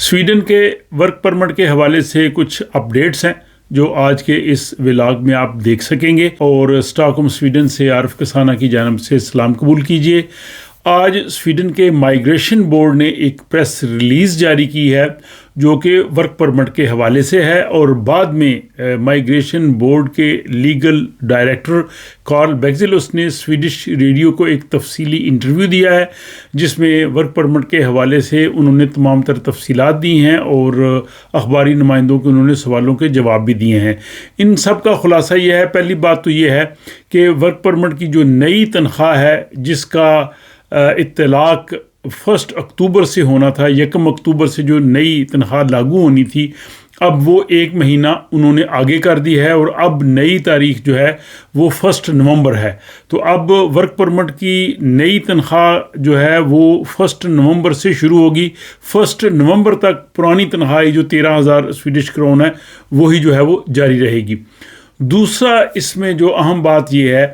Sweden کے work permit کے حوالے سے کچھ اپڈیٹس ہیں جو آج کے اس ولاگ میں آپ دیکھ سکیں گے، اور اسٹاک ہوم سویڈن سے عارف کسانہ کی جانب سے سلام قبول کیجیے۔ آج سویڈن کے مائیگریشن بورڈ نے ایک پریس ریلیز جاری کی ہے جو کہ ورک پرمٹ کے حوالے سے ہے، اور بعد میں مائیگریشن بورڈ کے لیگل ڈائریکٹر کارل بیکزلوس نے سویڈش ریڈیو کو ایک تفصیلی انٹرویو دیا ہے جس میں ورک پرمٹ کے حوالے سے انہوں نے تمام تر تفصیلات دی ہیں اور اخباری نمائندوں کے انہوں نے سوالوں کے جواب بھی دیے ہیں۔ ان سب کا خلاصہ یہ ہے، پہلی بات تو یہ ہے کہ ورک پرمٹ کی جو نئی تنخواہ ہے جس کا اطلاق 1 اکتوبر سے ہونا تھا، 1 اکتوبر سے جو نئی تنخواہ لاگو ہونی تھی، اب وہ 1 مہینہ انہوں نے آگے کر دی ہے، اور اب نئی تاریخ جو ہے وہ 1 نومبر ہے۔ تو اب ورک پرمٹ کی نئی تنخواہ جو ہے وہ 1 نومبر سے شروع ہوگی۔ 1 نومبر تک پرانی تنخواہ جو 13,000 سویڈش کرون ہے وہی جو ہے وہ جاری رہے گی۔ دوسرا اس میں جو اہم بات یہ ہے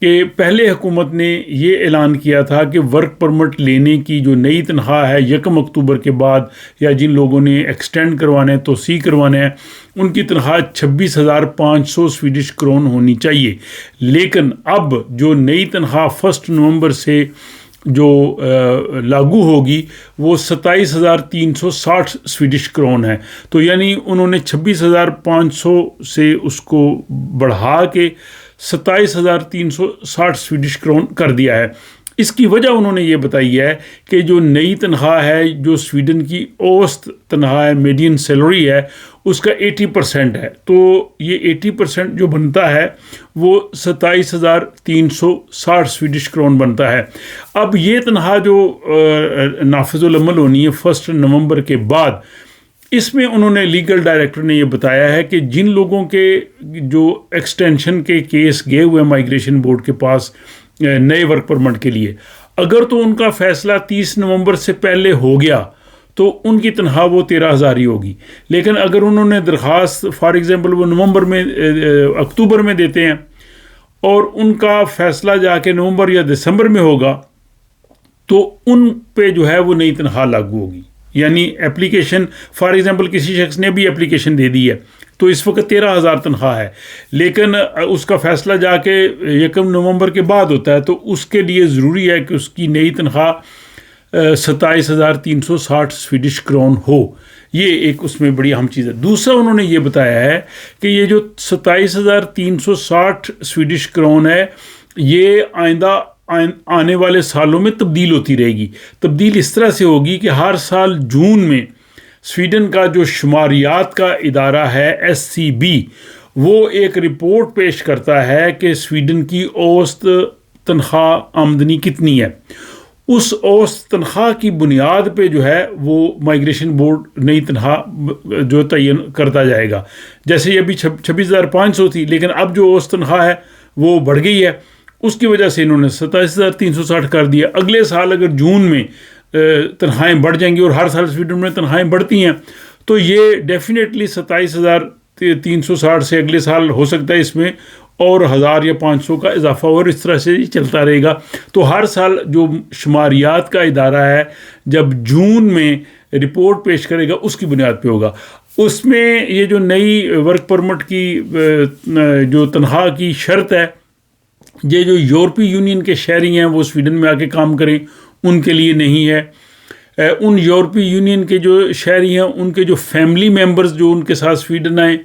کہ پہلے حکومت نے یہ اعلان کیا تھا کہ ورک پرمٹ لینے کی جو نئی تنخواہ ہے 1 اکتوبر کے بعد، یا جن لوگوں نے ایکسٹینڈ کروانے توسیع کروانے ہیں، ان کی تنخواہ 26,500 سویڈش کرون ہونی چاہیے۔ لیکن اب جو نئی تنخواہ 1 نومبر سے جو لاگو ہوگی وہ 27,360 سویڈش کرون ہے۔ تو یعنی انہوں نے 26,500 سے اس کو بڑھا کے 27,360 سویڈش کرون کر دیا ہے۔ اس کی وجہ انہوں نے یہ بتائی ہے کہ جو نئی تنخواہ ہے، جو سویڈن کی اوسط تنخواہ ہے، میڈین سیلری ہے، اس کا 80% ہے۔ تو یہ 80% جو بنتا ہے وہ 27,360 سویڈش کرون بنتا ہے۔ اب یہ تنخواہ جو نافذ العمل ہونی ہے 1 نومبر کے بعد، اس میں انہوں نے لیگل ڈائریکٹر نے یہ بتایا ہے کہ جن لوگوں کے جو ایکسٹینشن کے کیس گئے ہوئے مائیگریشن بورڈ کے پاس نئے ورک پرمٹ کے لیے، اگر تو ان کا فیصلہ 30 نومبر سے پہلے ہو گیا تو ان کی تنخواہ وہ 13,000 ہی ہوگی۔ لیکن اگر انہوں نے درخواست فار ایگزامپل وہ اکتوبر میں دیتے ہیں اور ان کا فیصلہ جا کے نومبر یا دسمبر میں ہوگا تو ان پہ جو ہے وہ نئی تنخواہ لاگو ہوگی۔ یعنی اپلیکیشن فار ایگزامپل کسی شخص نے بھی اپلیکیشن دے دی ہے تو اس وقت 13,000 تنخواہ ہے، لیکن اس کا فیصلہ جا کے 1 نومبر کے بعد ہوتا ہے، تو اس کے لیے ضروری ہے کہ اس کی نئی تنخواہ 27,360 سویڈش کرون ہو۔ یہ ایک اس میں بڑی اہم چیز ہے۔ دوسرا انہوں نے یہ بتایا ہے کہ یہ جو 27,360 سویڈش کرون ہے یہ آنے والے سالوں میں تبدیل ہوتی رہے گی۔ تبدیل اس طرح سے ہوگی کہ ہر سال جون میں سویڈن کا جو شماریات کا ادارہ ہے SCB، وہ ایک رپورٹ پیش کرتا ہے کہ سویڈن کی اوسط تنخواہ آمدنی کتنی ہے۔ اس اوسط تنخواہ کی بنیاد پہ جو ہے وہ مائیگریشن بورڈ نئی تنخواہ جو تعین کرتا جائے گا۔ جیسے یہ ابھی 26,500 تھی، لیکن اب جو اوسط تنخواہ ہے وہ بڑھ گئی ہے، اس کی وجہ سے انہوں نے 27,360 کر دیا۔ اگلے سال اگر جون میں تنخواہیں بڑھ جائیں گی، اور ہر سال سویڈن میں تنخواہیں بڑھتی ہیں، تو یہ ڈیفینیٹلی 27,360 سے اگلے سال ہو سکتا ہے اس میں اور 1,000 یا 500 کا اضافہ، اور اس طرح سے چلتا رہے گا۔ تو ہر سال جو شماریات کا ادارہ ہے جب جون میں رپورٹ پیش کرے گا اس کی بنیاد پہ ہوگا۔ اس میں یہ جو نئی ورک پرمٹ کی جو تنخواہ کی شرط ہے، یہ جو یورپی یونین کے شہری ہیں وہ سویڈن میں آ کے کام کریں ان کے لیے نہیں ہے۔ ان یورپی یونین کے جو شہری ہیں ان کے جو فیملی ممبرز جو ان کے ساتھ سویڈن آئیں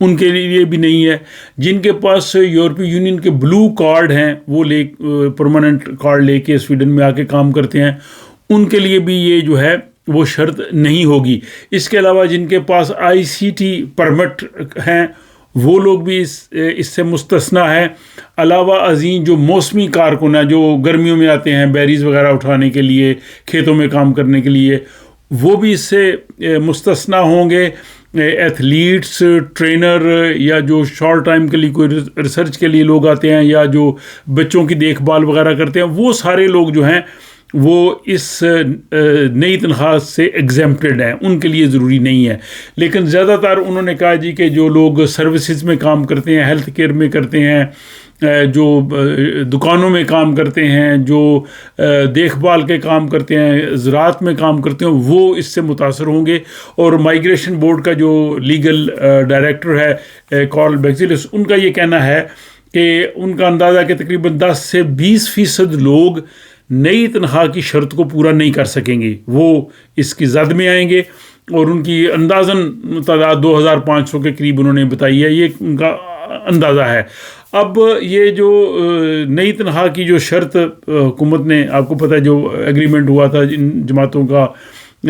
ان کے لیے بھی نہیں ہے۔ جن کے پاس یورپی یونین کے بلو کارڈ ہیں، وہ پرماننٹ کارڈ لے کے سویڈن میں آ کے کام کرتے ہیں، ان کے لیے بھی یہ جو ہے وہ شرط نہیں ہوگی۔ اس کے علاوہ جن کے پاس ICT پرمٹ ہیں وہ لوگ بھی اس سے مستثنیٰ ہیں۔ علاوہ ازیں جو موسمی کارکن ہیں جو گرمیوں میں آتے ہیں بیریز وغیرہ اٹھانے کے لیے، کھیتوں میں کام کرنے کے لیے، وہ بھی اس سے مستثنیٰ ہوں گے۔ ایتھلیٹس، ٹرینر، یا جو شارٹ ٹائم کے لیے کوئی ریسرچ کے لیے لوگ آتے ہیں، یا جو بچوں کی دیکھ بھال وغیرہ کرتے ہیں، وہ سارے لوگ جو ہیں وہ اس نئی تنخواہ سے ایگزیمپٹڈ ہیں، ان کے لیے ضروری نہیں ہے۔ لیکن زیادہ تر انہوں نے کہا جی کہ جو لوگ سروسز میں کام کرتے ہیں، ہیلتھ کیئر میں کرتے ہیں، جو دکانوں میں کام کرتے ہیں، جو دیکھ بھال کے کام کرتے ہیں، زراعت میں کام کرتے ہیں، وہ اس سے متاثر ہوں گے. اور مائیگریشن بورڈ کا جو لیگل ڈائریکٹر ہے کارل بیگزیلس، ان کا یہ کہنا ہے کہ ان کا اندازہ کہ تقریباً 10 سے 20% لوگ نئی تنخواہ کی شرط کو پورا نہیں کر سکیں گے، وہ اس کی زد میں آئیں گے. اور ان کی اندازاً تعداد 2500 کے قریب انہوں نے بتائی ہے، یہ ان کا اندازہ ہے. اب یہ جو نئی تنخواہ کی جو شرط حکومت نے، آپ کو پتہ ہے جو ایگریمنٹ ہوا تھا ان جماعتوں کا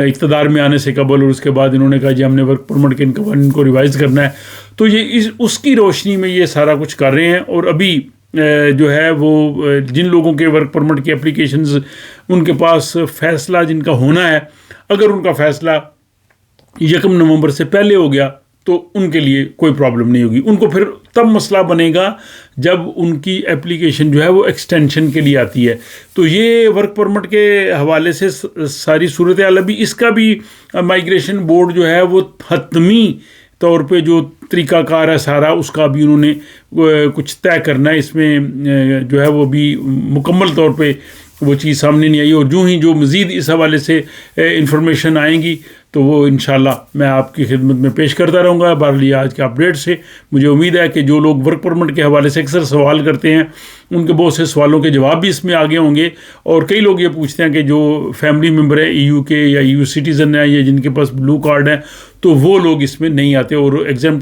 اقتدار میں آنے سے قبل، اور اس کے بعد انہوں نے کہا جی ہم نے ورک پرمٹ کے ان قوانین کو ریوائز کرنا ہے، تو یہ اس کی روشنی میں یہ سارا کچھ کر رہے ہیں. اور ابھی جو ہے وہ جن لوگوں کے ورک پرمٹ کی اپلیکیشنز ان کے پاس فیصلہ جن کا ہونا ہے، اگر ان کا فیصلہ 1 نومبر سے پہلے ہو گیا تو ان کے لیے کوئی پرابلم نہیں ہوگی. ان کو پھر تب مسئلہ بنے گا جب ان کی اپلیکیشن جو ہے وہ ایکسٹینشن کے لیے آتی ہے. تو یہ ورک پرمٹ کے حوالے سے ساری صورتحال ابھی اس کا بھی مائیگریشن بورڈ جو ہے وہ حتمی طور پہ جو طریقہ کار ہے سارا، اس کا بھی انہوں نے کچھ طے کرنا ہے. اس میں جو ہے وہ بھی مکمل طور پہ وہ چیز سامنے نہیں آئی، اور جو مزید اس حوالے سے انفارمیشن آئیں گی تو وہ انشاءاللہ میں آپ کی خدمت میں پیش کرتا رہوں گا. بہرحال آج کے اپڈیٹ سے مجھے امید ہے کہ جو لوگ ورک پرمٹ کے حوالے سے اکثر سوال کرتے ہیں، ان کے بہت سے سوالوں کے جواب بھی اس میں آگے ہوں گے. اور کئی لوگ یہ پوچھتے ہیں کہ جو فیملی ممبر ہے EU کے یا EU سٹیزن ہیں یا جن کے پاس بلو کارڈ ہے، تو وہ لوگ اس میں نہیں آتے. اور ایگزام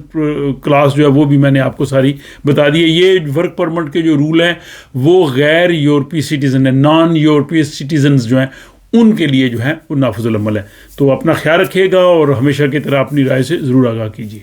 کلاس جو ہے وہ بھی میں نے آپ کو ساری بتا دی ہے. یہ ورک پرمٹ کے جو رول ہیں وہ غیر یورپی سٹیزن ہیں، نان یورپی سٹیزنز جو ہیں ان کے لیے جو ہے وہ نافذ العمل ہے. تو اپنا خیال رکھیے گا اور ہمیشہ کی طرح اپنی رائے سے ضرور آگاہ کیجیے.